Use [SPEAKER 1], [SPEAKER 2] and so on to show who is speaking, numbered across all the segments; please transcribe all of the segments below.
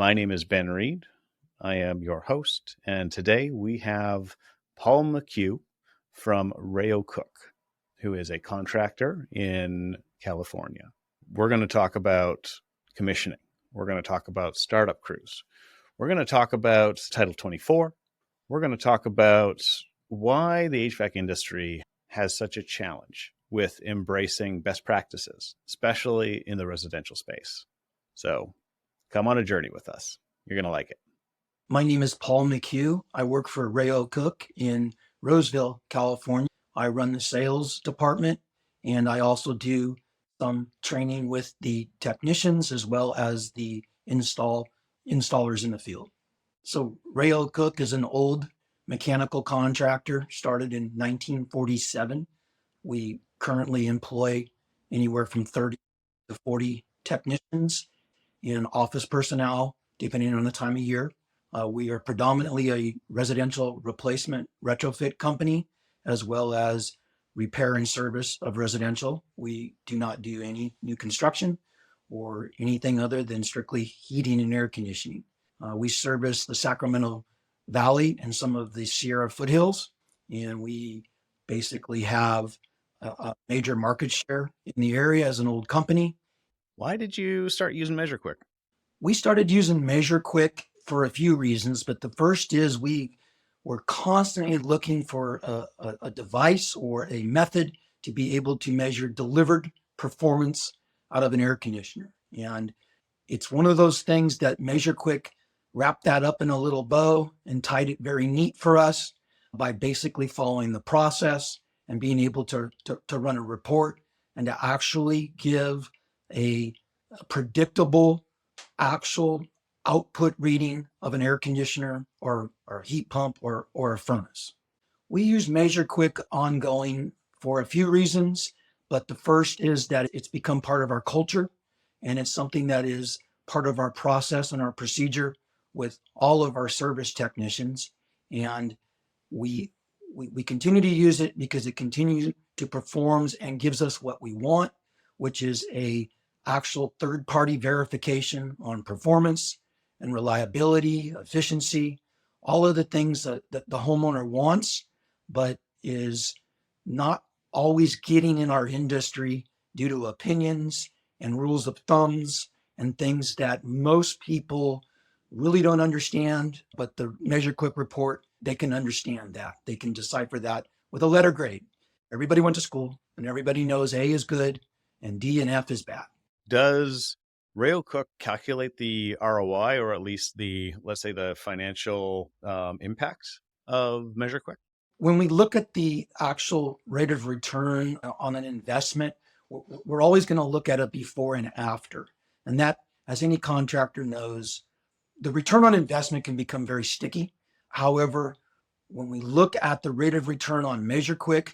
[SPEAKER 1] My name is Ben Reed. I am your host, and today we have Paul McHugh from Cooke, who is a contractor in California. We're going to talk about commissioning. We're going to talk about startup crews. We're going to talk about Title 24. We're going to talk about why the HVAC industry has such a challenge with embracing best practices, especially in the residential space. So come on a journey with us. You're going to like it.
[SPEAKER 2] My name is Paul McHugh. I work for Cooke in Roseville, California. I run the sales department, and I also do some training with the technicians as well as the installers in the field. So Cooke is an old mechanical contractor, started in 1947. We currently employ anywhere from 30 to 40 technicians and office personnel, depending on the time of year. We are predominantly a residential replacement retrofit company, as well as repair and service of residential. We do not do any new construction or anything other than strictly heating and air conditioning. We service the Sacramento Valley and some of the Sierra foothills, and we basically have a major market share in the area as an old company.
[SPEAKER 1] Why did you start using measureQuick?
[SPEAKER 2] We started using measureQuick for a few reasons, but the first is we were constantly looking for a device or a method to be able to measure delivered performance out of an air conditioner. And it's one of those things that measureQuick wrapped that up in a little bow and tied it very neat for us by basically following the process and being able to run a report and to actually give a predictable actual output reading of an air conditioner or heat pump or a furnace. We use measureQuick ongoing for a few reasons, but the first is that it's become part of our culture, and it's something that is part of our process and our procedure with all of our service technicians. And we continue to use it because it continues to performs and gives us what we want, which is a actual third-party verification on performance and reliability, efficiency, all of the things that the homeowner wants, but is not always getting in our industry due to opinions and rules of thumbs and things that most people really don't understand. But the measureQuick report, they can understand that. They can decipher that with a letter grade. Everybody went to school and everybody knows A is good and D and F is bad.
[SPEAKER 1] Does Cooke calculate the ROI, or at least the, let's say, the financial impact of measureQuick?
[SPEAKER 2] When we look at the actual rate of return on an investment, we're always going to look at it before and after. And that, as any contractor knows, the return on investment can become very sticky. However, when we look at the rate of return on measureQuick,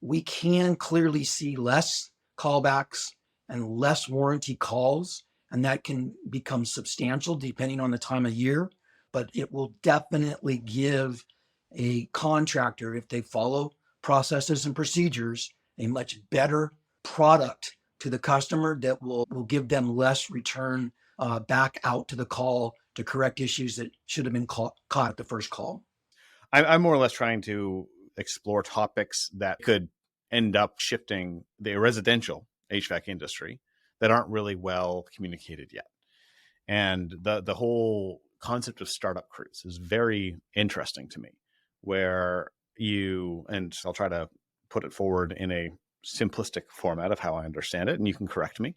[SPEAKER 2] we can clearly see less callbacks and less warranty calls, and that can become substantial depending on the time of year. But it will definitely give a contractor, if they follow processes and procedures, a much better product to the customer that will give them less return back out to the call to correct issues that should have been caught at the first call.
[SPEAKER 1] I'm more or less trying to explore topics that could end up shifting the residential HVAC industry that aren't really well communicated yet. And the whole concept of startup crews is very interesting to me, where and I'll try to put it forward in a simplistic format of how I understand it, and you can correct me,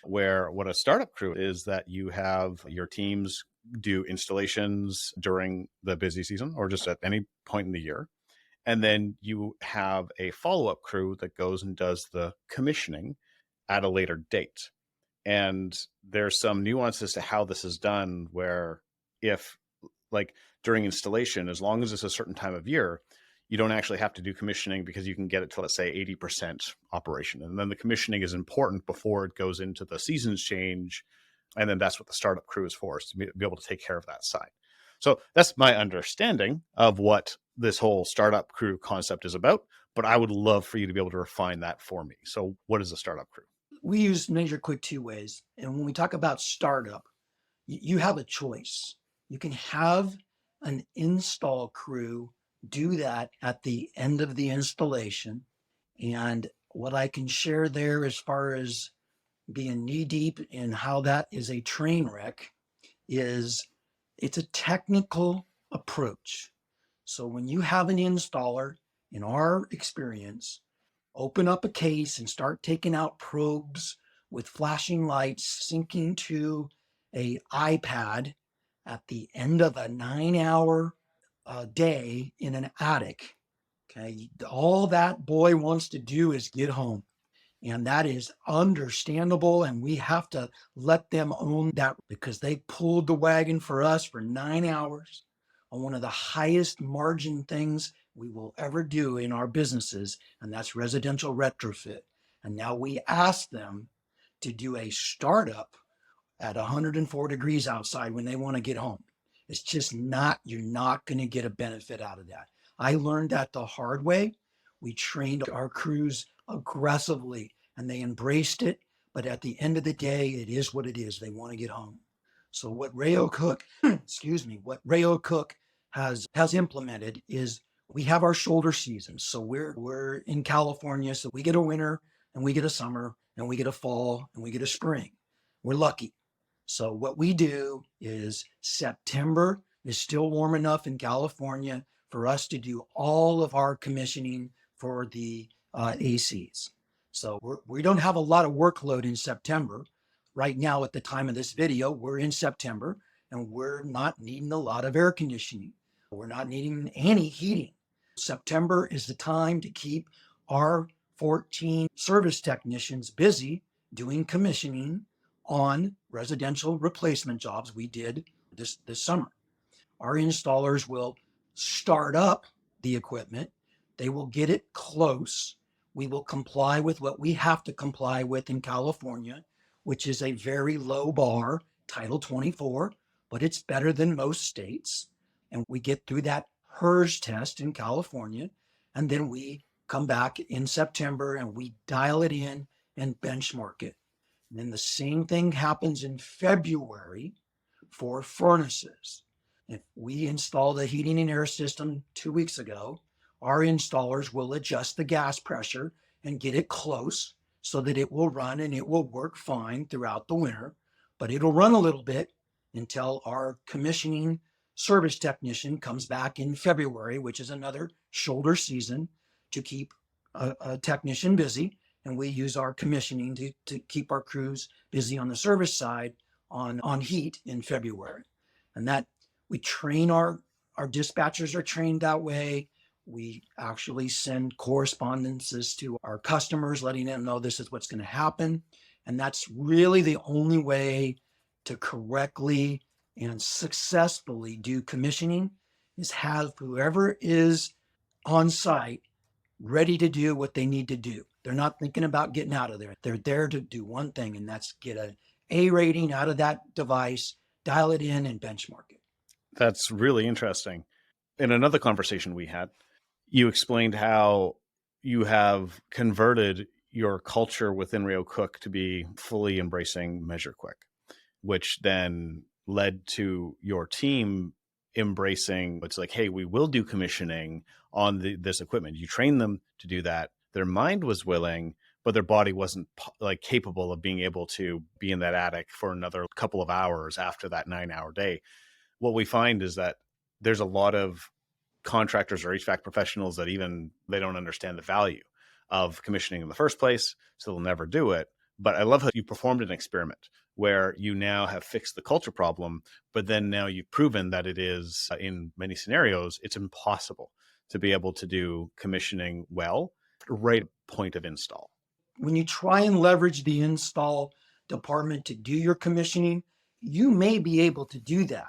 [SPEAKER 1] where what a startup crew is that you have your teams do installations during the busy season or just at any point in the year. And then you have a follow-up crew that goes and does the commissioning at a later date. And there's some nuances to how this is done, where if, like, during installation, as long as it's a certain time of year, you don't actually have to do commissioning because you can get it to, let's say, 80% operation. And then the commissioning is important before it goes into the seasons change. And then that's what the startup crew is for, is to be able to take care of that side. So that's my understanding of what this whole startup crew concept is about. But I would love for you to be able to refine that for me. So what is a startup crew?
[SPEAKER 2] We use measureQuick two ways. And when we talk about startup, you have a choice. You can have an install crew do that at the end of the installation. And what I can share there as far as being knee deep in how that is a train wreck is it's a technical approach. So when you have an installer, in our experience, open up a case and start taking out probes with flashing lights syncing to a iPad at the end of a 9 hour day in an attic. Okay. All that boy wants to do is get home. And that is understandable. And we have to let them own that because they pulled the wagon for us for 9 hours on one of the highest margin things we will ever do in our businesses. And that's residential retrofit. And now we ask them to do a startup at 104 degrees outside when they want to get home. It's just not, you're not going to get a benefit out of that. I learned that the hard way. We trained our crews aggressively and they embraced it. But at the end of the day, it is what it is. They want to get home. So what Rayo Cooke, what Rayo Cooke has implemented is we have our shoulder seasons. So we're in California. So we get a winter and we get a summer and we get a fall and we get a spring. We're lucky. So what we do is September is still warm enough in California for us to do all of our commissioning for the ACs. So we don't have a lot of workload in September. Right now, at the time of this video, we're in September and we're not needing a lot of air conditioning. We're not needing any heating. September is the time to keep our 14 service technicians busy doing commissioning on residential replacement jobs we did this summer. Our installers will start up the equipment. They will get it close. We will comply with what we have to comply with in California, which is a very low bar, Title 24, but it's better than most states. And we get through that HERS test in California, and then we come back in September and we dial it in and benchmark it. And then the same thing happens in February for furnaces. If we installed a heating and air system 2 weeks ago, our installers will adjust the gas pressure and get it close so that it will run and it will work fine throughout the winter. But it'll run a little bit until our commissioning service technician comes back in February, which is another shoulder season to keep a technician busy. And we use our commissioning to keep our crews busy on the service side on heat in February. And that we train our dispatchers are trained that way. We actually send correspondences to our customers, letting them know this is what's going to happen. And that's really the only way to correctly and successfully do commissioning is have whoever is on site ready to do what they need to do. They're not thinking about getting out of there. They're there to do one thing, and that's get an A rating out of that device, dial it in, and benchmark it.
[SPEAKER 1] That's really interesting. In another conversation we had, you explained how you have converted your culture within Rayo Cooke to be fully embracing measureQuick, which then led to your team embracing, it's like, hey, we will do commissioning on this equipment. You train them to do that. Their mind was willing, but their body wasn't like capable of being able to be in that attic for another couple of hours after that 9-hour day. What we find is that there's a lot of contractors or HVAC professionals that even they don't understand the value of commissioning in the first place, so they'll never do it. But I love how you performed an experiment where you now have fixed the culture problem, but then now you've proven that it is, in many scenarios, it's impossible to be able to do commissioning well, right at point of install.
[SPEAKER 2] When you try and leverage the install department to do your commissioning, you may be able to do that.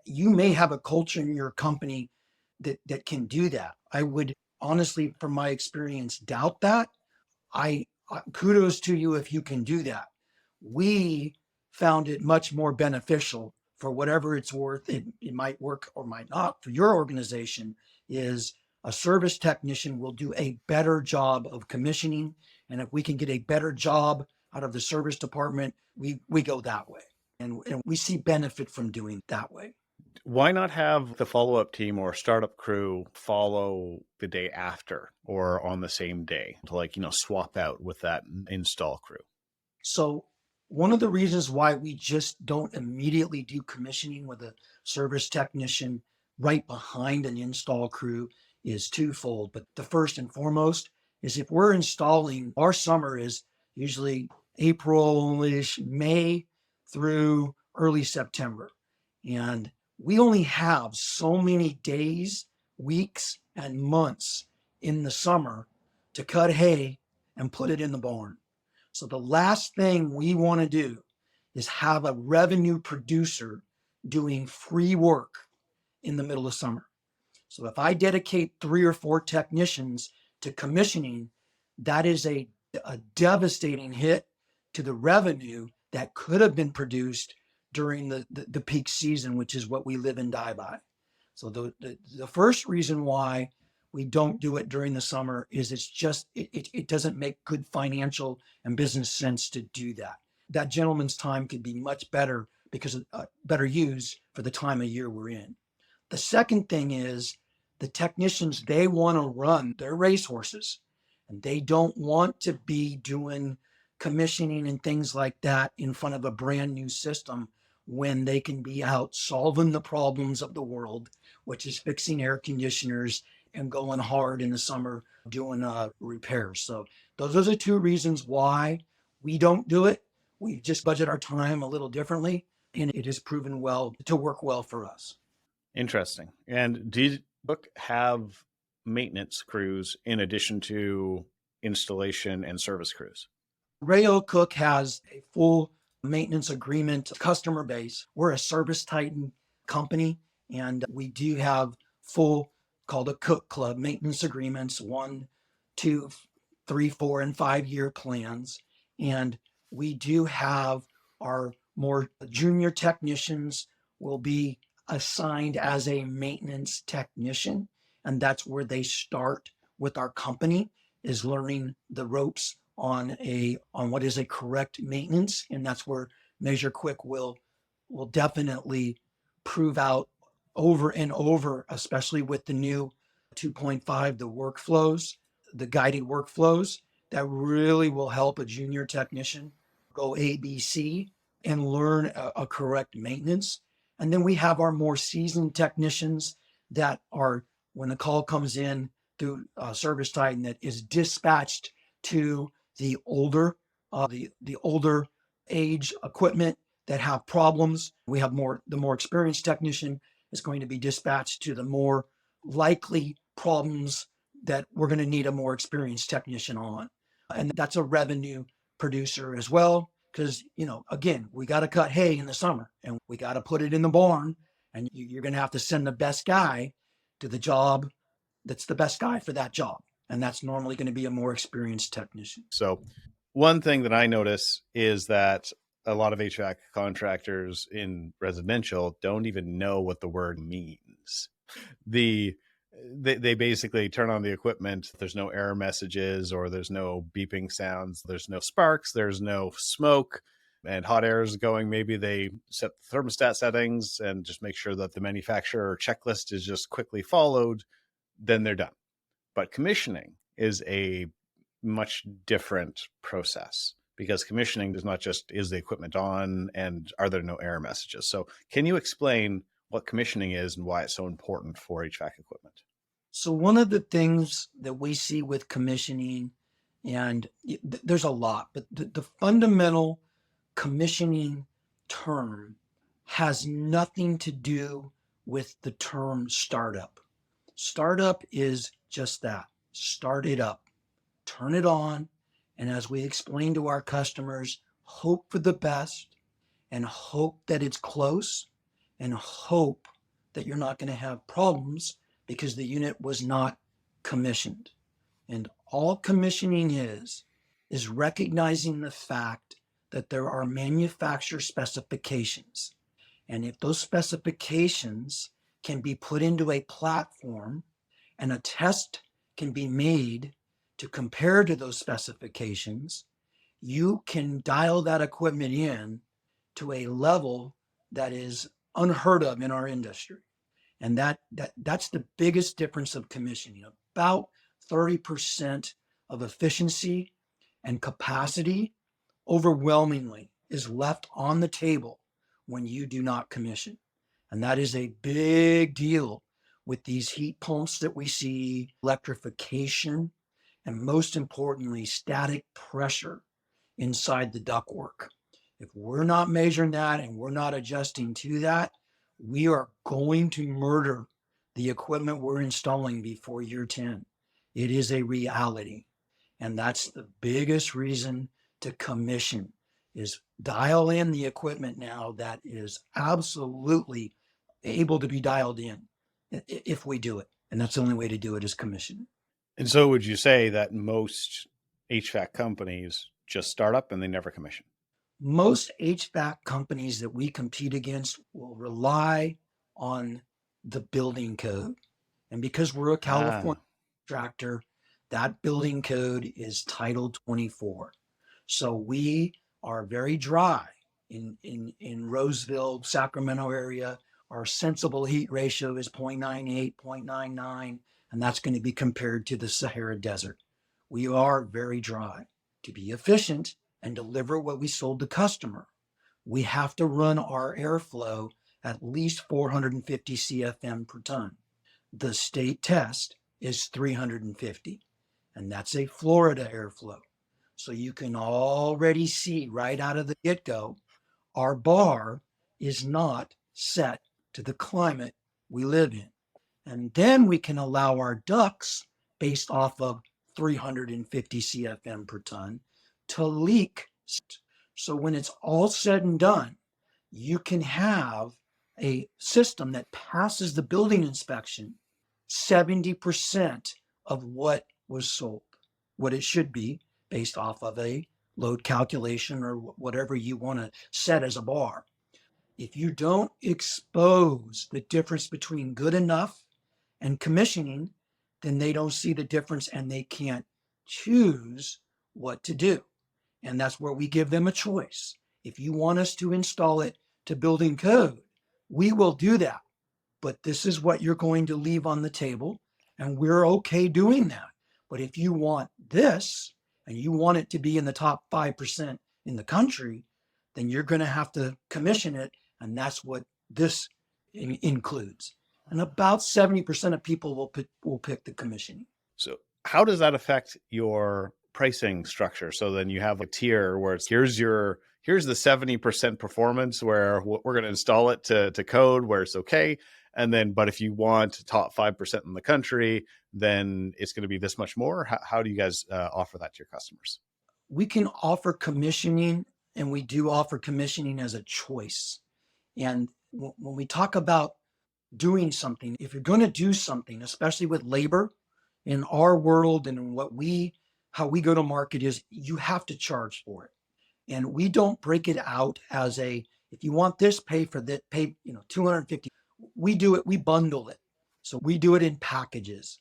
[SPEAKER 2] You may have a culture in your company that can do that. I would honestly, from my experience, doubt that. Kudos to you if you can do that. We found it much more beneficial for whatever it's worth. It might work or might not for your organization. Is a service technician will do a better job of commissioning, and if we can get a better job out of the service department, we go that way. And we see benefit from doing it that way.
[SPEAKER 1] Why not have the follow-up team or startup crew follow the day after or on the same day to, like, swap out with that install crew?
[SPEAKER 2] So one of the reasons why we just don't immediately do commissioning with a service technician right behind an install crew is twofold. But the first and foremost is if we're installing, our summer is usually April-ish, May through early September. And we only have so many days, weeks, and months in the summer to cut hay and put it in the barn. So the last thing we want to do is have a revenue producer doing free work in the middle of summer. So if I dedicate 3 or 4 technicians to commissioning, that is a devastating hit to the revenue that could have been produced during the peak season, which is what we live and die by. So the first reason why we don't do it during the summer is it doesn't make good financial and business sense to do that. That gentleman's time could be much better because of better used for the time of year we're in. The second thing is the technicians, they want to run their racehorses and they don't want to be doing commissioning and things like that in front of a brand new system when they can be out solving the problems of the world, which is fixing air conditioners and going hard in the summer doing repairs. So those are the 2 reasons why we don't do it. We just budget our time a little differently, and it has proven well to work well for us.
[SPEAKER 1] Interesting. And did Cooke have maintenance crews in addition to installation and service crews?
[SPEAKER 2] Rayo Cooke has a full maintenance agreement customer base. We're a service titan company, and we do have full, called a Cooke Club, maintenance agreements, 1, 2, 3, 4, and 5-year plans. And we do have our more junior technicians will be assigned as a maintenance technician. And that's where they start with our company, is learning the ropes on what is a correct maintenance. And that's where measureQuick will definitely prove out over and over, especially with the new 2.5, the workflows, the guided workflows, that really will help a junior technician go ABC and learn a correct maintenance. And then we have our more seasoned technicians that are, when the call comes in through Service Titan, that is dispatched to the older age equipment that have problems. We have the more experienced technician is going to be dispatched to the more likely problems that we're going to need a more experienced technician on. And that's a revenue producer as well, because, again, we got to cut hay in the summer and we got to put it in the barn, and you're going to have to send the best guy to the job that's the best guy for that job. And that's normally going to be a more experienced technician.
[SPEAKER 1] So one thing that I notice is that a lot of HVAC contractors in residential don't even know what the word means. They basically turn on the equipment. There's no error messages, or there's no beeping sounds. There's no sparks. There's no smoke and hot air is going. Maybe they set the thermostat settings and just make sure that the manufacturer checklist is just quickly followed. Then they're done. But commissioning is a much different process, because commissioning does not just, is the equipment on and are there no error messages? So can you explain what commissioning is and why it's so important for HVAC equipment?
[SPEAKER 2] So one of the things that we see with commissioning, and there's a lot, but the fundamental commissioning term has nothing to do with the term startup. Startup is just that. Start it up, turn it on, and as we explain to our customers, hope for the best and hope that it's close and hope that you're not going to have problems because the unit was not commissioned. And all commissioning is recognizing the fact that there are manufacturer specifications. And if those specifications can be put into a platform and a test can be made to compare to those specifications, you can dial that equipment in to a level that is unheard of in our industry. And that's the biggest difference of commissioning. About 30% of efficiency and capacity overwhelmingly is left on the table when you do not commission. And that is a big deal with these heat pumps that we see, electrification, and most importantly, static pressure inside the ductwork. If we're not measuring that and we're not adjusting to that, we are going to murder the equipment we're installing before year 10. It is a reality. And that's the biggest reason to commission is dial in the equipment now that is absolutely able to be dialed in if we do it. And that's the only way to do it is commission.
[SPEAKER 1] And so would you say that most HVAC companies just start up and they never commission?
[SPEAKER 2] Most HVAC companies that we compete against will rely on the building code. And because we're a California contractor, that building code is Title 24. So we are very dry in Roseville, Sacramento area. Our sensible heat ratio is 0.98, 0.99, and that's going to be compared to the Sahara Desert. We are very dry. To be efficient and deliver what we sold the customer, we have to run our airflow at least 450 CFM per ton. The state test is 350, and that's a Florida airflow. So you can already see right out of the get-go, our bar is not set to the climate we live in. And then we can allow our ducts based off of 350 CFM per ton to leak. So when it's all said and done, you can have a system that passes the building inspection 70% of what was sold, what it should be based off of a load calculation or whatever you want to set as a bar. If you don't expose the difference between good enough and commissioning, then they don't see the difference and they can't choose what to do. And that's where we give them a choice. If you want us to install it to building code, we will do that. But this is what you're going to leave on the table, and we're okay doing that. But if you want this, and you want it to be in the top 5% in the country, then you're going to have to commission it, and that's what this includes. And about 70% of people will pick the commissioning.
[SPEAKER 1] So how does that affect your pricing structure? So then you have a tier where it's here's the 70% performance where we're going to install it to code where it's okay. And then, but if you want top 5% in the country, then it's going to be this much more. How do you guys offer that to your customers?
[SPEAKER 2] We can offer commissioning, and we do offer commissioning as a choice. And when we talk about doing something, if you're going to do something, especially with labor in our world and how we go to market is you have to charge for it. And we don't break it out as if you want this, pay for that, pay, $250. We do it, we bundle it. So we do it in packages.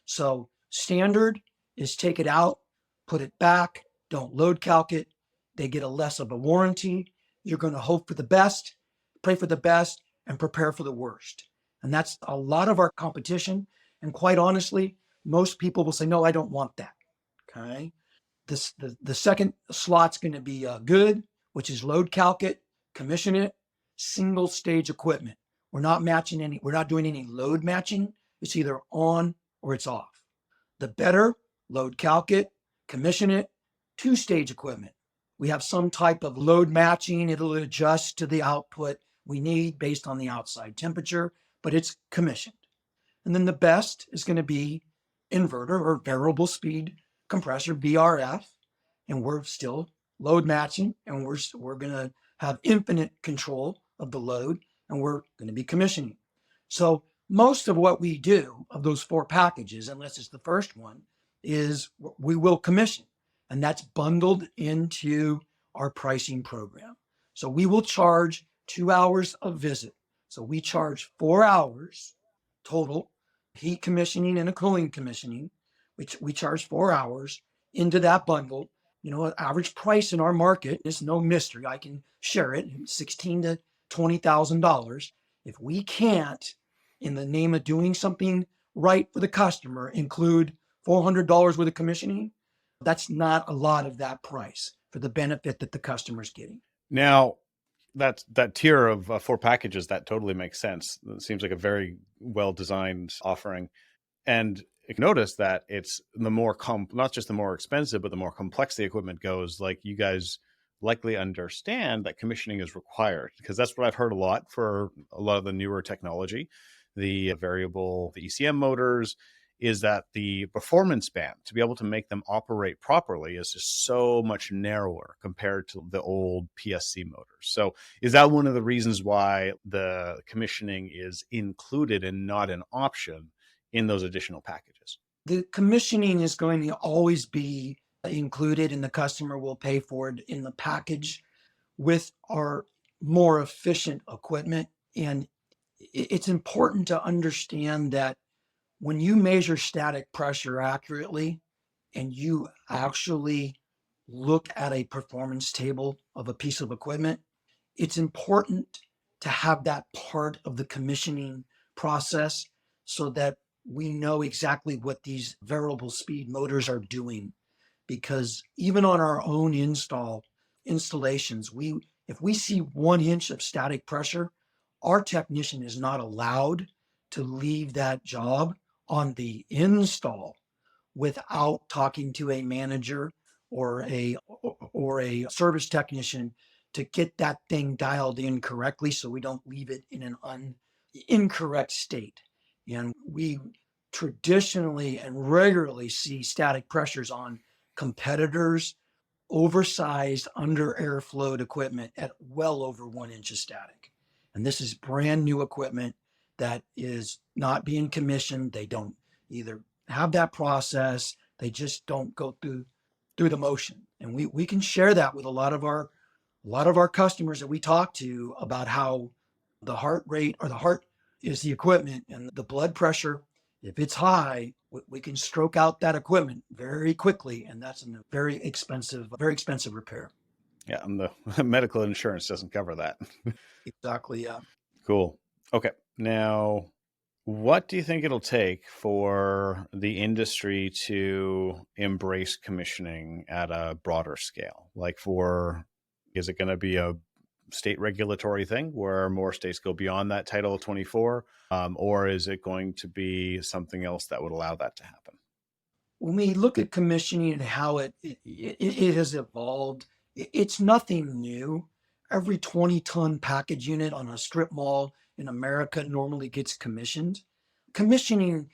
[SPEAKER 2] So standard is take it out, put it back, don't load calc it. They get a less of a warranty. You're going to hope for the best, pray for the best, and prepare for the worst. And that's a lot of our competition. And quite honestly, most people will say, no, I don't want that. Okay. The second slot's going to be good, which is load calc it, commission it, single stage equipment. We're not doing any load matching. It's either on or it's off. The better, load calc it, commission it, two-stage equipment. We have some type of load matching. It'll adjust to the output we need based on the outside temperature, but it's commissioned. And then the best is going to be inverter or variable speed compressor, VRF, and we're still load matching, and we're going to have infinite control of the load, and we're going to be commissioning. So most of what we do of those 4 packages, unless it's the first one, is we will commission, and that's bundled into our pricing program. So we will charge 2 hours of visit. So we charge 4 hours total, heat commissioning and a cooling commissioning, which we charge 4 hours into that bundle. Average price in our market is no mystery. I can share it, $16,000 to $20,000. If we can't, in the name of doing something right for the customer, include $400 worth of commissioning, that's not a lot of that price for the benefit that the customer's getting.
[SPEAKER 1] Now, that tier of 4 packages, that totally makes sense. It seems like a very well designed offering. And you can notice that it's the more not just the more expensive, but the more complex the equipment goes. Like, you guys likely understand that commissioning is required, because that's what I've heard a lot for a lot of the newer technology, the ECM motors, is that the performance band to be able to make them operate properly is just so much narrower compared to the old PSC motors. So is that one of the reasons why the commissioning is included and not an option in those additional packages?
[SPEAKER 2] The commissioning is going to always be included, and the customer will pay for it in the package with our more efficient equipment. And it's important to understand that when you measure static pressure accurately and you actually look at a performance table of a piece of equipment, it's important to have that part of the commissioning process so that we know exactly what these variable speed motors are doing. Because even on our own installations, if we see 1 inch of static pressure, our technician is not allowed to leave that job on the install without talking to a manager or a service technician to get that thing dialed in correctly, so we don't leave it in an incorrect state. And we traditionally and regularly see static pressures on competitors' oversized under airflowed equipment at well over 1 inch of static. And this is brand new equipment that is not being commissioned. They don't either have that process, they just don't go through the motion. And we can share that with a lot of our customers that we talk to about how the heart rate, or the heart is the equipment, and the blood pressure, if it's high, we can stroke out that equipment very quickly, and that's a very expensive repair.
[SPEAKER 1] Yeah, and the medical insurance doesn't cover that.
[SPEAKER 2] Exactly. Yeah.
[SPEAKER 1] Cool. Okay. Now, what do you think it'll take for the industry to embrace commissioning at a broader scale? Is it going to be a state regulatory thing where more states go beyond that Title 24? Or is it going to be something else that would allow that to happen?
[SPEAKER 2] When we look at commissioning and how it has evolved, it's nothing new. Every 20-ton package unit on a strip mall in America normally gets commissioned. Commissioning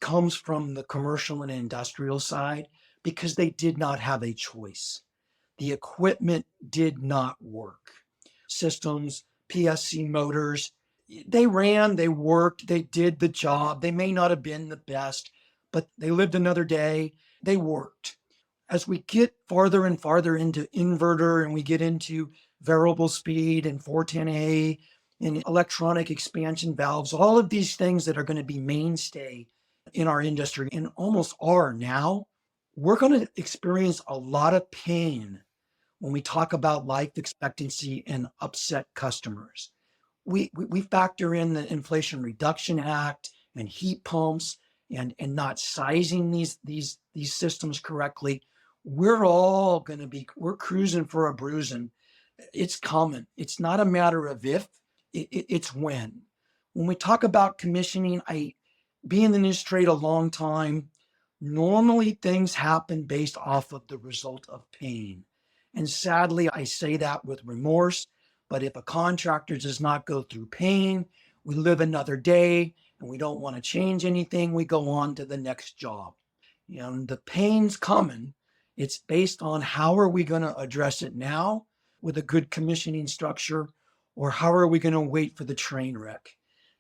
[SPEAKER 2] comes from the commercial and industrial side because they did not have a choice. The equipment did not work. Systems, PSC motors, they ran, they worked, they did the job. They may not have been the best, but they lived another day. They worked. As we get farther and farther into inverter, and we get into variable speed and 410A and electronic expansion valves, all of these things that are going to be mainstay in our industry and almost are now, we're going to experience a lot of pain when we talk about life expectancy and upset customers. We factor in the Inflation Reduction Act and heat pumps and not sizing these systems correctly. We're cruising for a bruising. It's coming. It's not a matter of if, it's when. When we talk about commissioning, being in the industry a long time, normally things happen based off of the result of pain. And sadly, I say that with remorse, but if a contractor does not go through pain, we live another day and we don't want to change anything, we go on to the next job. The pain's coming. It's based on how are we going to address it now with a good commissioning structure, or how are we going to wait for the train wreck?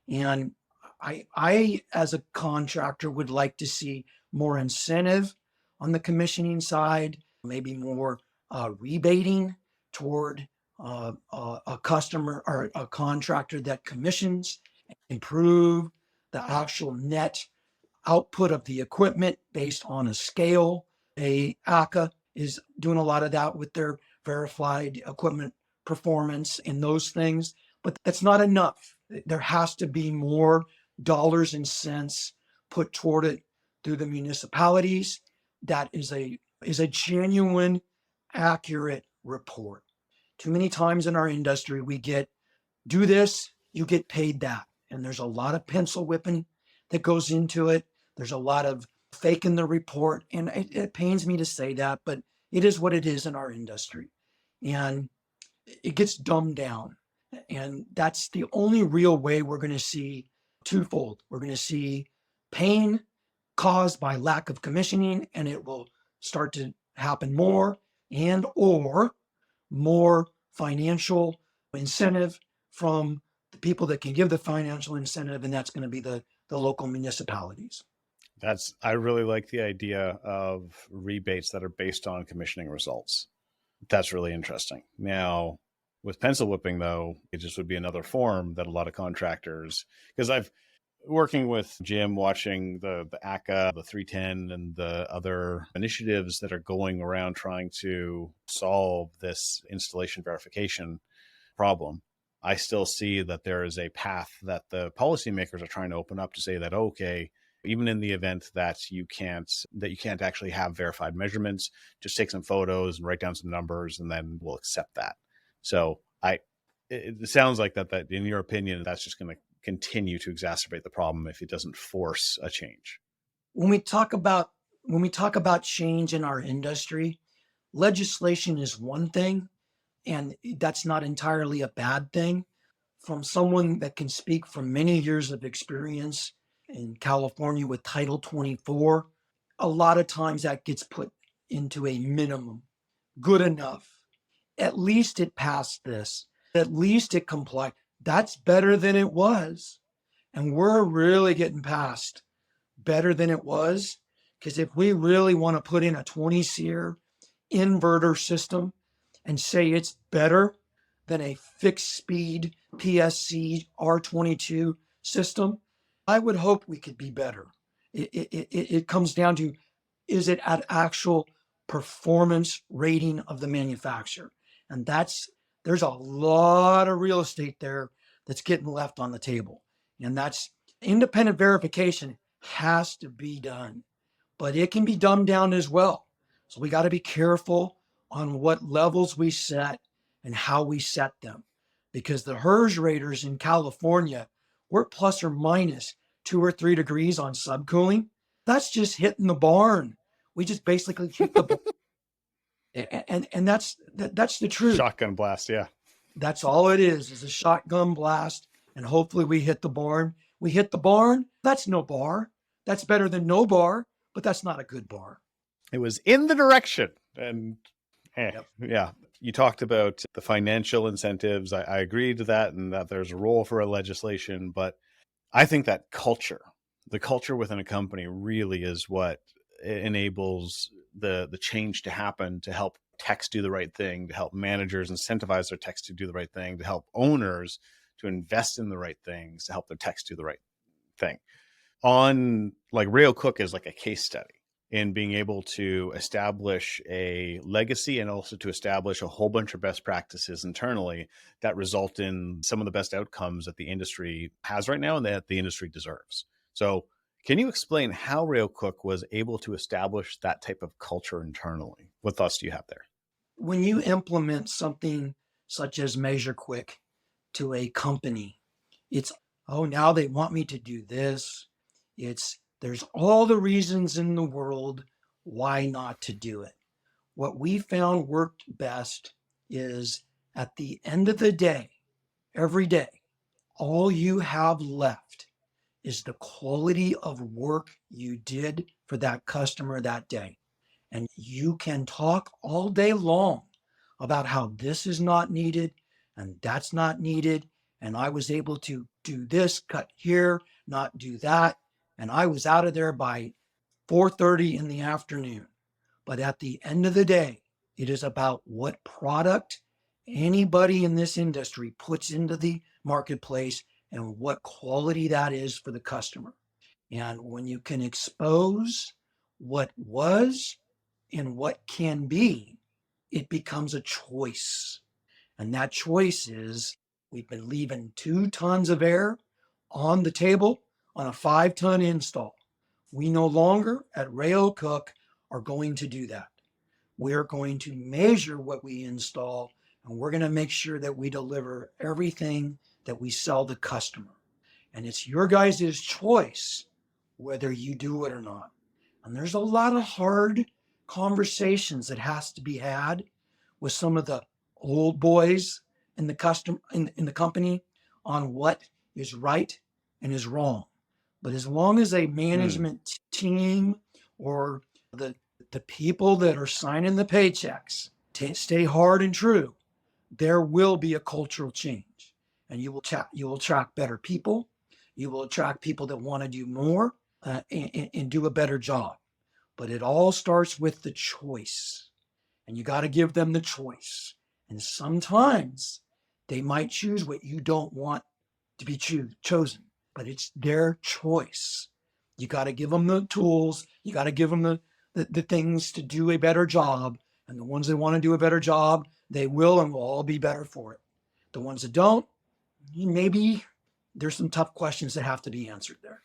[SPEAKER 2] And I, as a contractor, would like to see more incentive on the commissioning side, maybe more rebating toward a customer or a contractor that commissions, improve the actual net output of the equipment based on a scale, a ACA, is doing a lot of that with their verified equipment performance and those things, but that's not enough. There has to be more dollars and cents put toward it through the municipalities. That is a genuine, accurate report. Too many times in our industry, we get do this, you get paid that. And there's a lot of pencil whipping that goes into it. There's a lot of faking the report. And it pains me to say that, but it is what it is in our industry. And it gets dumbed down. And that's the only real way we're going to see twofold. We're going to see pain caused by lack of commissioning, and it will start to happen more, and or more financial incentive from the people that can give the financial incentive, and that's going to be the local municipalities.
[SPEAKER 1] I really like the idea of rebates that are based on commissioning results. That's really interesting. Now, with pencil whipping, though, it just would be another form that a lot of contractors, because I've working with Jim, watching the ACA, the 310, and the other initiatives that are going around trying to solve this installation verification problem. I still see that there is a path that the policymakers are trying to open up to say that, okay, even in the event that you can't actually have verified measurements, just take some photos and write down some numbers, and then we'll accept that. So it sounds like that in your opinion, that's just going to continue to exacerbate the problem if it doesn't force a change.
[SPEAKER 2] When we talk about change in our industry, legislation is one thing, and that's not entirely a bad thing. From someone that can speak from many years of experience in California with Title 24, a lot of times that gets put into a minimum. Good enough. At least it passed this. At least it complied. That's better than it was. And we're really getting past better than it was, because if we really want to put in a 20-SEER inverter system and say it's better than a fixed speed PSC R22 system, I would hope we could be better. It comes down to, is it at actual performance rating of the manufacturer? And there's a lot of real estate there that's getting left on the table. And that's independent verification has to be done, but it can be dumbed down as well. So we got to be careful on what levels we set and how we set them, because the HERS raters in California, we're plus or minus 2 or 3 degrees on subcooling. That's just hitting the barn. We just basically hit the barn. And that's the truth.
[SPEAKER 1] Shotgun blast, yeah.
[SPEAKER 2] That's all it is a shotgun blast. And hopefully we hit the barn. We hit the barn. That's no bar. That's better than no bar, but that's not a good bar.
[SPEAKER 1] It was in the direction. And yeah, you talked about the financial incentives. I agree to that, and that there's a role for a legislation, but I think that the culture within a company really is what enables the change to happen, to help techs do the right thing, to help managers incentivize their techs to do the right thing, to help owners to invest in the right things, to help their techs do the right thing. On like Rail Cooke is like a case study in being able to establish a legacy and also to establish a whole bunch of best practices internally that result in some of the best outcomes that the industry has right now and that the industry deserves. So can you explain how Rail Cooke was able to establish that type of culture internally? What thoughts do you have there?
[SPEAKER 2] When you implement something such as measureQuick to a company, it's, oh, now they want me to do this. There's all the reasons in the world why not to do it. What we found worked best is, at the end of the day, every day, all you have left is the quality of work you did for that customer that day. And you can talk all day long about how this is not needed and that's not needed. And I was able to do this, cut here, not do that. And I was out of there by 4:30 in the afternoon. But at the end of the day, it is about what product anybody in this industry puts into the marketplace and what quality that is for the customer. And when you can expose what was in what can be, it becomes a choice. And that choice is we've been leaving 2 tons of air on the table on a 5-ton install. We no longer at Rayo Cooke are going to do that. We're going to measure what we install, and we're going to make sure that we deliver everything that we sell the customer. And it's your guys' choice whether you do it or not. And there's a lot of hard conversations that has to be had with some of the old boys in the company on what is right and is wrong. But as long as a management team or the people that are signing the paychecks stay hard and true, there will be a cultural change, and you will attract better people. You will attract people that want to do more and do a better job. But it all starts with the choice, and you got to give them the choice. And sometimes they might choose what you don't want to be chosen, but it's their choice. You got to give them the tools. You got to give them the things to do a better job. And the ones that want to do a better job, they will and will all be better for it. The ones that don't, maybe there's some tough questions that have to be answered there.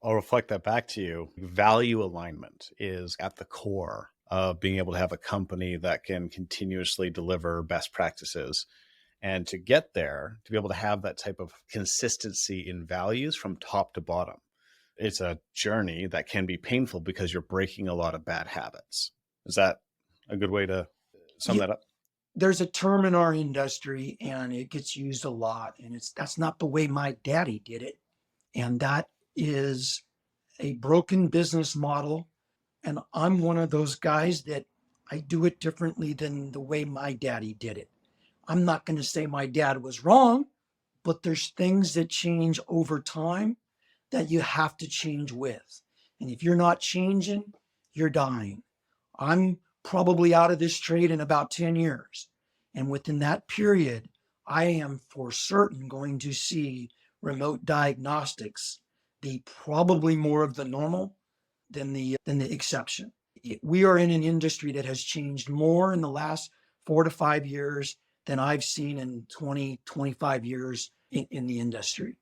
[SPEAKER 1] I'll reflect that back to you. Value alignment is at the core of being able to have a company that can continuously deliver best practices. And to get there, to be able to have that type of consistency in values from top to bottom, it's a journey that can be painful because you're breaking a lot of bad habits. Is that a good way to sum that up?
[SPEAKER 2] There's a term in our industry, and it gets used a lot, and that's not the way my daddy did it. And that is a broken business model. And I'm one of those guys that I do it differently than the way my daddy did it. I'm not going to say my dad was wrong, but there's things that change over time that you have to change with. And if you're not changing, you're dying. I'm probably out of this trade in about 10 years. And within that period, I am for certain going to see remote diagnostics be probably more of the normal than the exception. We are in an industry that has changed more in the last 4 to 5 years than I've seen in 20, 25 years in the industry.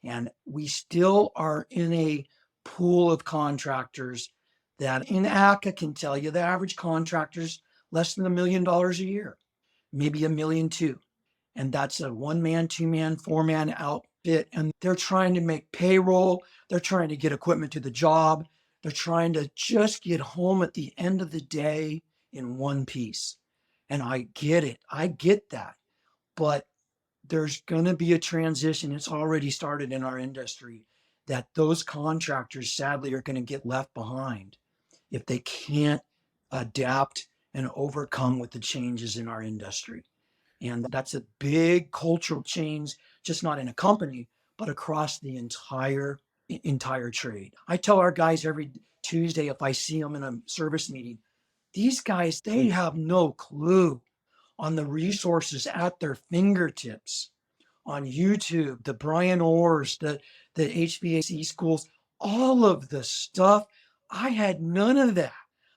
[SPEAKER 2] And we still are in a pool of contractors that in ACA can tell you the average contractor's less than $1 million a year, maybe $1.2 million. And that's a 1-man, 2-man, 4-man outfit. And they're trying to make payroll. They're trying to get equipment to the job. They're trying to just get home at the end of the day in one piece. And I get it. I get that. But there's going to be a transition. It's already started in our industry that those contractors sadly are going to get left behind if they can't adapt and overcome with the changes in our industry. And that's a big cultural change, just not in a company, but across the entire trade. I tell our guys every Tuesday, if I see them in a service meeting, these guys, they have no clue on the resources at their fingertips on YouTube, the Brian Orrs, the HVAC schools, all of the stuff. I had none of that.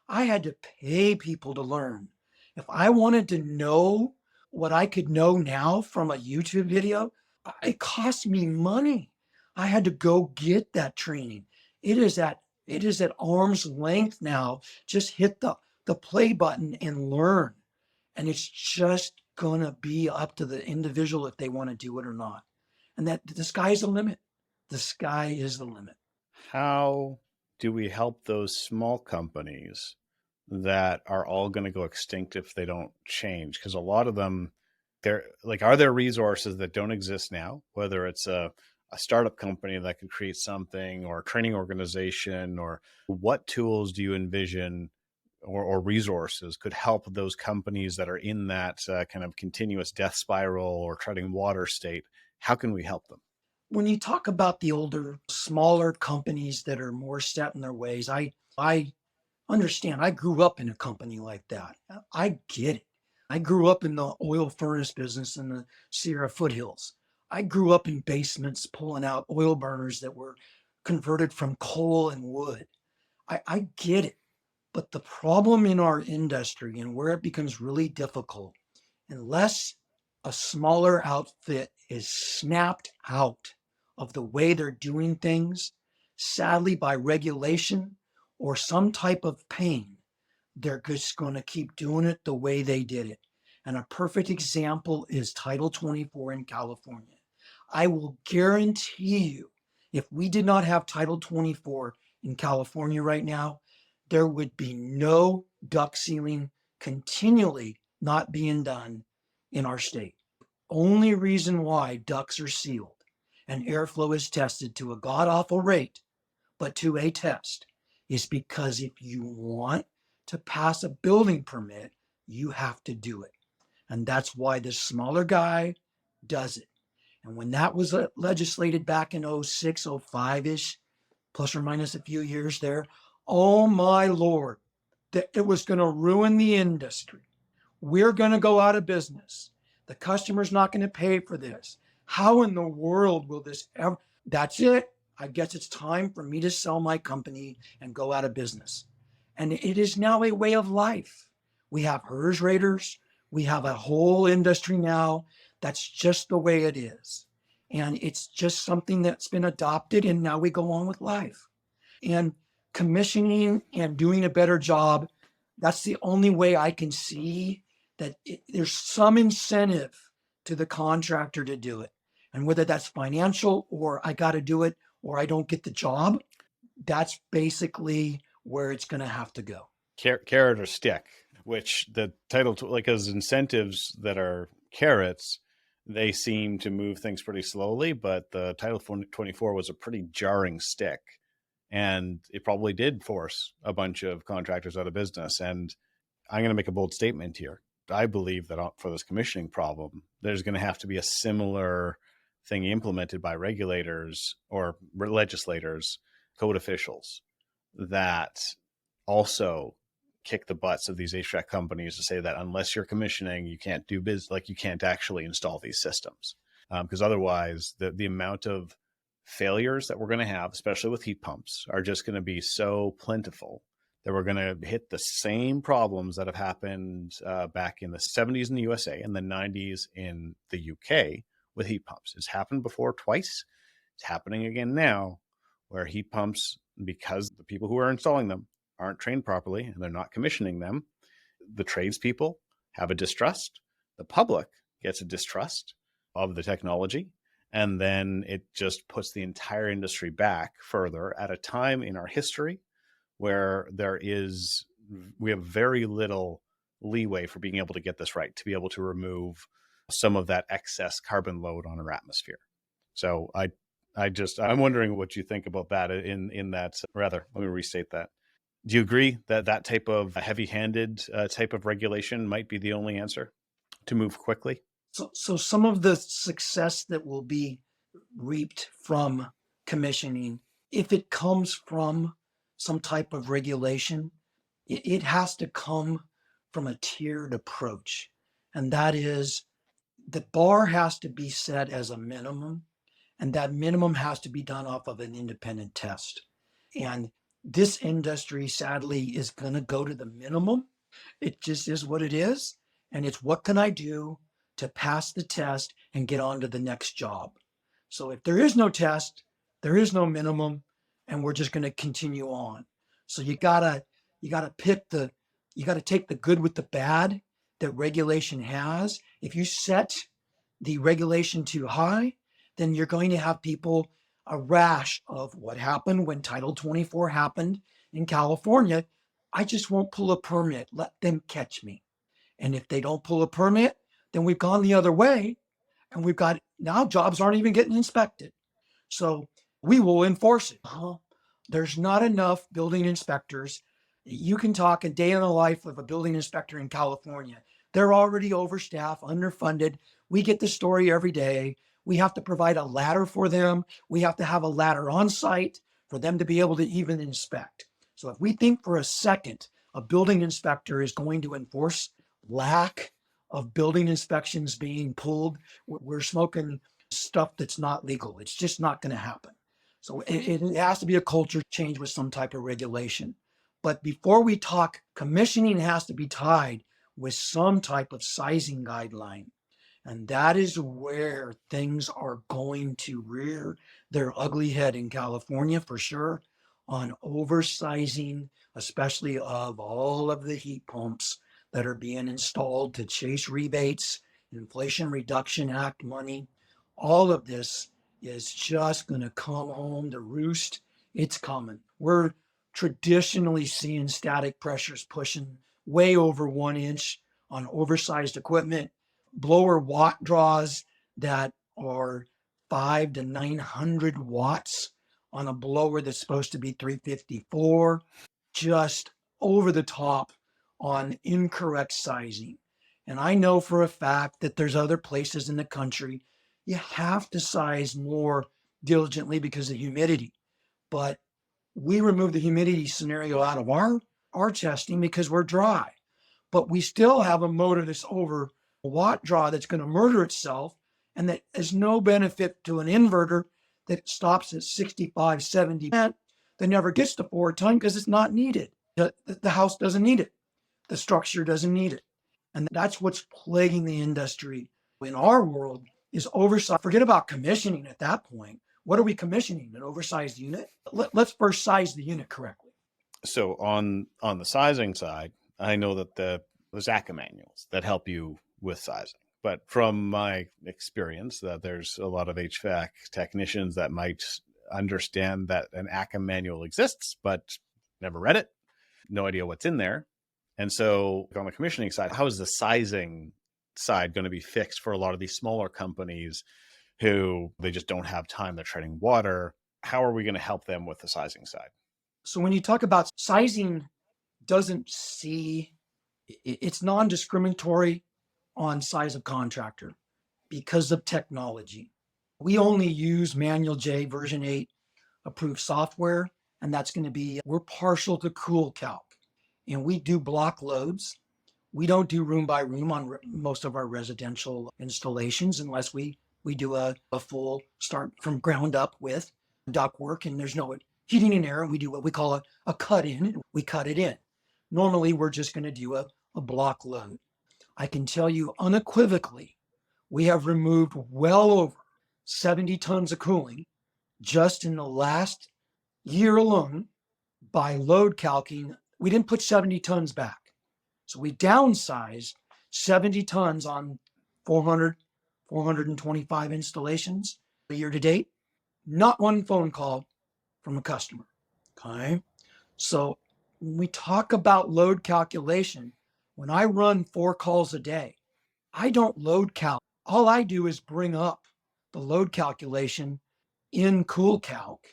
[SPEAKER 2] I had to pay people to learn. If I wanted to know what I could know now from a YouTube video, it cost me money. I had to go get that training. It is at arm's length now. Just hit the play button and learn. And it's just gonna be up to the individual if they want to do it or not. And that the sky's the limit. The sky is the limit.
[SPEAKER 1] How do we help those small companies that are all going to go extinct if they don't change? Because a lot of them, are there resources that don't exist now, whether it's a startup company that could create something, or a training organization, or what tools do you envision or resources could help those companies that are in that kind of continuous death spiral or treading water state? How can we help them?
[SPEAKER 2] When you talk about the older, smaller companies that are more set in their ways, I understand. I grew up in a company like that. I get it. I grew up in the oil furnace business in the Sierra foothills. I grew up in basements pulling out oil burners that were converted from coal and wood. I get it. But the problem in our industry and where it becomes really difficult, unless a smaller outfit is snapped out of the way they're doing things, sadly by regulation or some type of pain, they're just going to keep doing it the way they did it. And a perfect example is Title 24 in California. I will guarantee you, if we did not have Title 24 in California right now, there would be no duct sealing continually not being done in our state. Only reason why ducts are sealed and airflow is tested to a god awful rate, but to a test, is because if you want to pass a building permit, you have to do it. And that's why the smaller guy does it. And when that was legislated back in 06, 05 ish, plus or minus a few years there, oh my Lord, that it was going to ruin the industry. We're going to go out of business. The customer's not going to pay for this. How in the world will this ever? That's it. I guess it's time for me to sell my company and go out of business. And it is now a way of life. We have HERS raters. We have a whole industry now. That's just the way it is. And it's just something that's been adopted, and now we go on with life. And commissioning and doing a better job, that's the only way I can see that there's some incentive to the contractor to do it. And whether that's financial or I got to do it or I don't get the job, that's basically where it's going to have to go.
[SPEAKER 1] Carrot or stick, which the title, like as incentives that are carrots, they seem to move things pretty slowly, but the Title 24 was a pretty jarring stick. And it probably did force a bunch of contractors out of business. And I'm going to make a bold statement here. I believe that for this commissioning problem, there's going to have to be a similar thing implemented by regulators or legislators, code officials, that also kick the butts of these HVAC companies to say that unless you're commissioning, you can't do business, like you can't actually install these systems. Because otherwise, the amount of failures that we're going to have, especially with heat pumps, are just going to be so plentiful that we're going to hit the same problems that have happened back in the 70s in the USA and the 90s in the UK with heat pumps. It's happened before twice. It's happening again now, where heat pumps, because the people who are installing them aren't trained properly and they're not commissioning them, the tradespeople have a distrust, the public gets a distrust of the technology, and then it just puts the entire industry back further at a time in our history where we have very little leeway for being able to get this right, to be able to remove some of that excess carbon load on our atmosphere. So I'm wondering what you think about that in that, rather, let me restate that. Do you agree that that type of heavy-handed type of regulation might be the only answer to move quickly?
[SPEAKER 2] So some of the success that will be reaped from commissioning, if it comes from some type of regulation, it has to come from a tiered approach. And that is, the bar has to be set as a minimum, and that minimum has to be done off of an independent test. And this industry, sadly, is going to go to the minimum. It just is what it is. And it's what can I do to pass the test and get on to the next job. So if there is no test, there is no minimum, and we're just going to continue on. So you gotta take the good with the bad that regulation has. If you set the regulation too high, then you're going to have people, a rash of what happened when Title 24 happened in California. I just won't pull a permit. Let them catch me. And if they don't pull a permit, then we've gone the other way, and we've got now jobs aren't even getting inspected. So we will enforce it. There's not enough building inspectors. You can talk a day in the life of a building inspector in California. They're already overstaffed, underfunded. We get the story every day. We have to provide a ladder for them. We have to have a ladder on site for them to be able to even inspect. So if we think for a second a building inspector is going to enforce lack of building inspections being pulled, we're smoking stuff that's not legal. It's just not going to happen. So it has to be a culture change with some type of regulation. But before we talk, commissioning has to be tied with some type of sizing guideline. And that is where things are going to rear their ugly head in California for sure, on oversizing, especially of all of the heat pumps that are being installed to chase rebates, Inflation Reduction Act money. All of this is just going to come home to roost. It's coming. We're traditionally seeing static pressures pushing way over 1 inch on oversized equipment, blower watt draws that are 5 to 900 watts on a blower that's supposed to be 354, just over the top on incorrect sizing. And I know for a fact that there's other places in the country you have to size more diligently because of humidity. But we remove the humidity scenario out of our testing because we're dry. But we still have a motor that's over a watt draw that's going to murder itself, and that is no benefit to an inverter that stops at 65, 70%, that never gets to 4-ton because it's not needed. The house doesn't need it. The structure doesn't need it. And that's what's plaguing the industry in our world is oversized. Forget about commissioning at that point. What are we commissioning? An oversized unit? Let's first size the unit correctly.
[SPEAKER 1] So on the sizing side, I know that there's ACA manuals that help you with sizing. But from my experience, that there's a lot of HVAC technicians that might understand that an ACA manual exists, but never read it, no idea what's in there. And so on the commissioning side, how is the sizing side going to be fixed for a lot of these smaller companies who they just don't have time, they're treading water? How are we going to help them with the sizing side?
[SPEAKER 2] So when you talk about sizing, it's non-discriminatory on size of contractor because of technology. We only use Manual J version 8 approved software, and that's going to be, we're partial to Calcs, and we do block loads. We don't do room by room on most of our residential installations unless we do a full start from ground up with duct work, and there's no heating and air, and we do what we call a cut in, and we cut it in. Normally, we're just going to do a block load. I can tell you unequivocally, we have removed well over 70 tons of cooling just in the last year alone by load calking. We didn't put 70 tons back. So we downsized 70 tons on 425 installations year to date. Not one phone call from a customer. Okay. So when we talk about load calculation, when I run 4 calls a day, I don't load calc. All I do is bring up the load calculation in Calc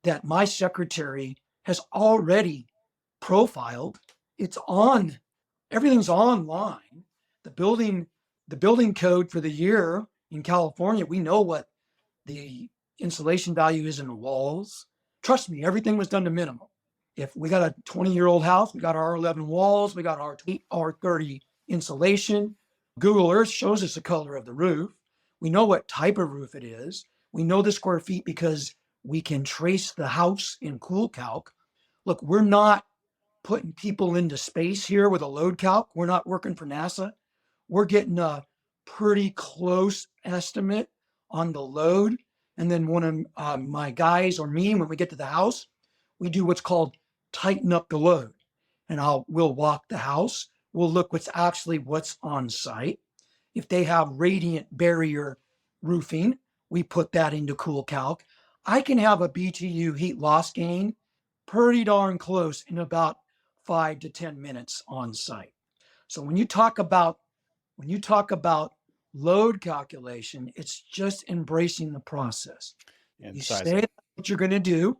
[SPEAKER 2] that my secretary has already profiled. It's on, everything's online. The building code for the year in California, we know what the insulation value is in the walls. Trust me, everything was done to minimum. If we got a 20-year-old house, we got our 11 walls, we got our R30 insulation. Google Earth shows us the color of the roof. We know what type of roof it is. We know the square feet because we can trace the house in Calc. Look, we're not putting people into space here with a load calc. We're not working for NASA. We're getting a pretty close estimate on the load. And then one of my guys or me, when we get to the house, we do what's called tighten up the load. And we'll walk the house. We'll look what's on site. If they have radiant barrier roofing, we put that into Calc. I can have a BTU heat loss gain pretty darn close in about 5 to 10 minutes on site. So when you talk about load calculation, it's just embracing the process.
[SPEAKER 1] And
[SPEAKER 2] you
[SPEAKER 1] sizing.
[SPEAKER 2] say what you're going to do,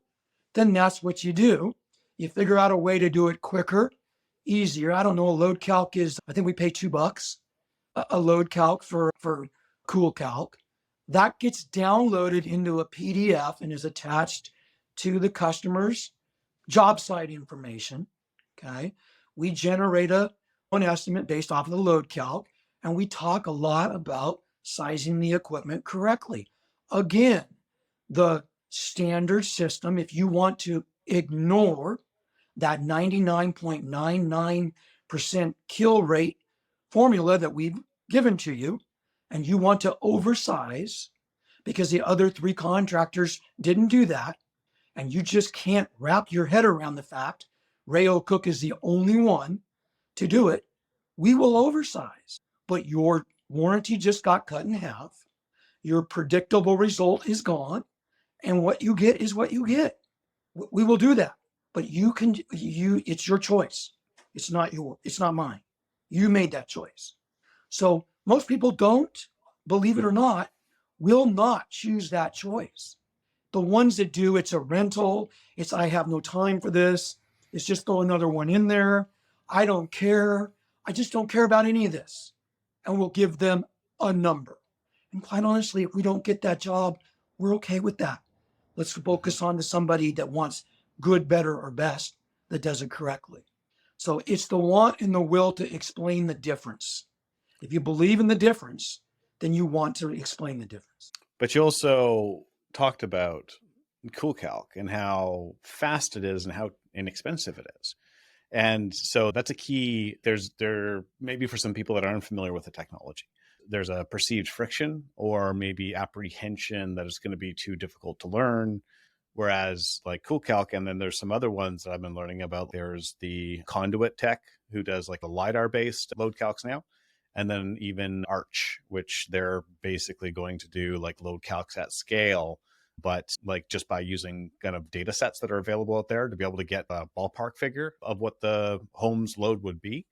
[SPEAKER 2] then that's what you do. You figure out a way to do it quicker, easier. I don't know, a load calc is, I think we pay $2 a load calc for Calc. That gets downloaded into a PDF and is attached to the customer's job site information. Okay. We generate an estimate based off of the load calc, and we talk a lot about sizing the equipment correctly. Again, the standard system, if you want to ignore that 99.99% kill rate formula that we've given to you, and you want to oversize because the other three contractors didn't do that, and you just can't wrap your head around the fact Rayo Cooke is the only one to do it, we will oversize. But your warranty just got cut in half. Your predictable result is gone, and what you get is what you get. We will do that, but it's your choice. It's not mine. You made that choice. So most people don't, believe it or not, will not choose that choice. The ones that do, it's a rental. It's, I have no time for this. It's just throw another one in there. I don't care. I just don't care about any of this. And we'll give them a number. And quite honestly, if we don't get that job, we're okay with that. Let's focus on to somebody that wants good, better, or best that does it correctly. So it's the want and the will to explain the difference. If you believe in the difference, then you want to explain the difference.
[SPEAKER 1] But you also talked about Calc and how fast it is and how inexpensive it is. And so that's a key. There maybe for some people that aren't familiar with the technology, there's a perceived friction or maybe apprehension that it's going to be too difficult to learn. Whereas like Calc, and then there's some other ones that I've been learning about. There's the Conduit Tech who does like the LiDAR based load calcs now. And then even Arch, which they're basically going to do like load calcs at scale, but like just by using kind of data sets that are available out there to be able to get a ballpark figure of what the home's load would be.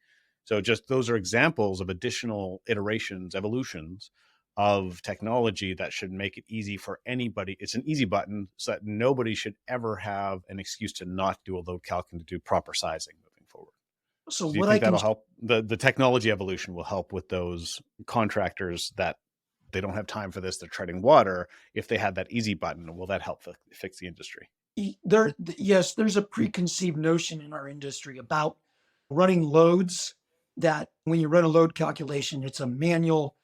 [SPEAKER 1] So just those are examples of additional iterations, evolutions of technology that should make it easy for anybody. It's an easy button so that nobody should ever have an excuse to not do a load calc and to do proper sizing moving forward.
[SPEAKER 2] So
[SPEAKER 1] Do you
[SPEAKER 2] what
[SPEAKER 1] think that'll help? The technology evolution will help with those contractors that they don't have time for this, they're treading water. If they had that easy button, will that help fix the industry?
[SPEAKER 2] Yes, there's a preconceived notion in our industry about running loads that when you run a load calculation, it's a manual.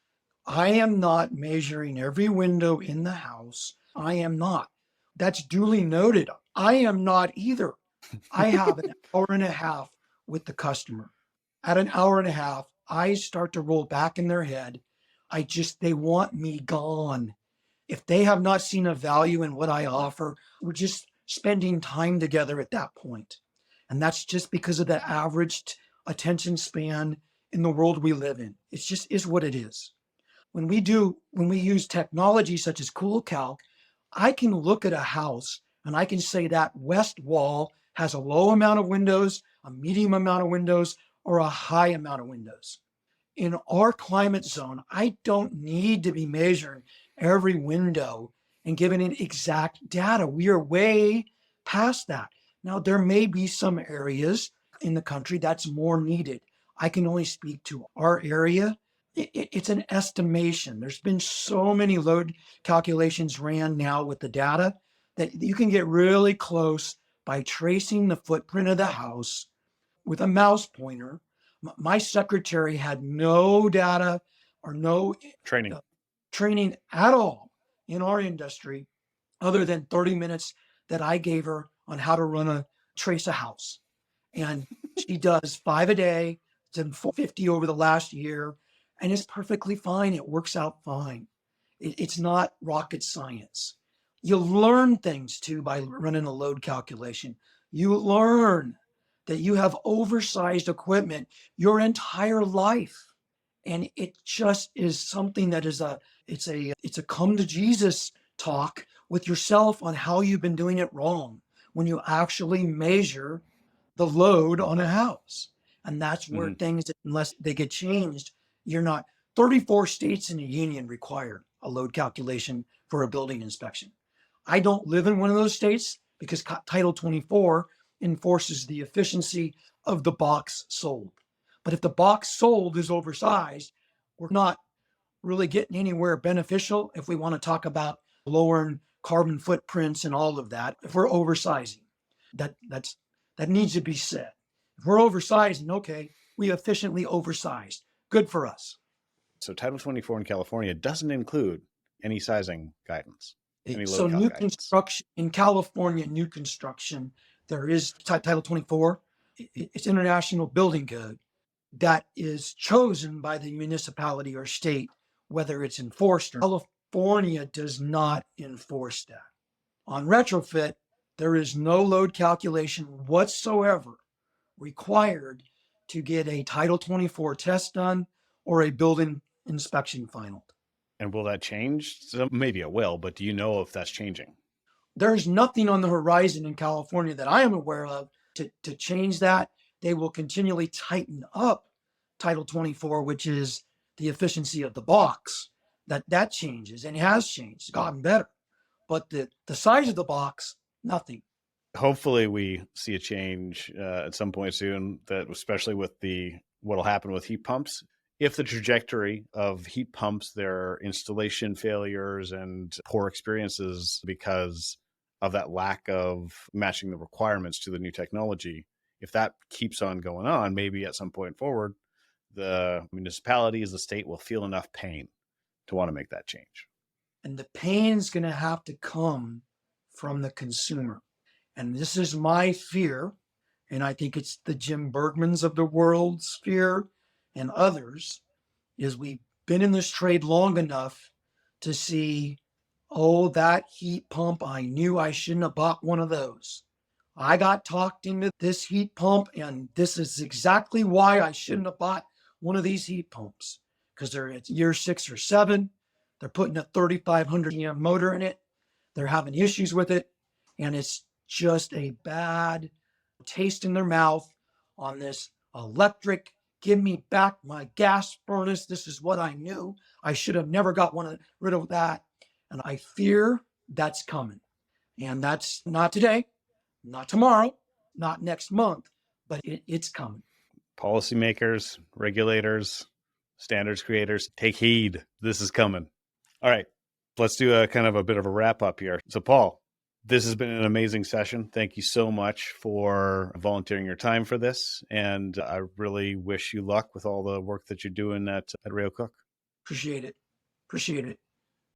[SPEAKER 2] I am not measuring every window in the house. I am not. That's duly noted. I am not either. I have an hour and a half with the customer. At an hour and a half, I start to roll back in their head. They want me gone. If they have not seen a value in what I offer, we're just spending time together at that point. And that's just because of the average attention span in the world we live in. It's just is what it is. When we use technology such as Calc, I can look at a house and I can say that west wall has a low amount of windows, a medium amount of windows, or a high amount of windows. In our climate zone, I don't need to be measuring every window and giving it exact data. We are way past that. Now, there may be some areas in the country that's more needed. I can only speak to our area. It's an estimation. There's been so many load calculations ran now with the data that you can get really close by tracing the footprint of the house with a mouse pointer. My secretary had no data or no training at all in our industry other than 30 minutes that I gave her on how to trace a house. And she does 5 a day, done 50 over the last year, and it's perfectly fine. It works out fine. It's not rocket science. You learn things too by running a load calculation. You learn that you have oversized equipment your entire life. And it just is something that it's a come to Jesus talk with yourself on how you've been doing it wrong when you actually measure the load on a house. And that's where things, unless they get changed, you're not. 34 states in the union require a load calculation for a building inspection. I don't live in one of those states because Title 24 enforces the efficiency of the box sold. But if the box sold is oversized, we're not really getting anywhere beneficial if we want to talk about lowering carbon footprints and all of that. If we're oversizing, that needs to be said. If we're oversizing, okay, we efficiently oversized. Good for us.
[SPEAKER 1] So Title 24 in California doesn't include any sizing guidance.
[SPEAKER 2] So new construction in California, new construction, There is Title 24. It's International Building Code that is chosen by the municipality or state, whether it's enforced or not. California does not enforce that. On retrofit, there is no load calculation whatsoever required to get a Title 24 test done or a building inspection final.
[SPEAKER 1] And will that change? So maybe it will, but do you know if that's changing?
[SPEAKER 2] There's nothing on the horizon in California that I am aware of to change that. They will continually tighten up Title 24, which is the efficiency of the box. That changes and has changed, gotten better. But the size of the box, nothing.
[SPEAKER 1] Hopefully we see a change at some point soon, that especially with what'll happen with heat pumps. If the trajectory of heat pumps, their installation failures and poor experiences because of that lack of matching the requirements to the new technology, if that keeps on going on, maybe at some point forward, the municipalities, the state will feel enough pain to want to make that change.
[SPEAKER 2] And the pain's going to have to come from the consumer. And this is my fear, and I think it's the Jim Bergmans of the world's fear and others, is we've been in this trade long enough to see, oh, that heat pump, I knew I shouldn't have bought one of those. I got talked into this heat pump, and this is exactly why I shouldn't have bought one of these heat pumps, because they're at year 6 or 7. They're putting a 3,500 EM motor in it. They're having issues with it, and it's just a bad taste in their mouth on this electric. Give me back my gas furnace. This is what I knew. I should have never got rid of that. And I fear that's coming. And that's not today, not tomorrow, not next month, but it's coming.
[SPEAKER 1] Policymakers, regulators, standards creators, take heed. This is coming. All right, let's do a kind of a bit of a wrap up here. So Paul, this has been an amazing session. Thank you so much for volunteering your time for this. And I really wish you luck with all the work that you're doing at Rio Cooke.
[SPEAKER 2] Appreciate it.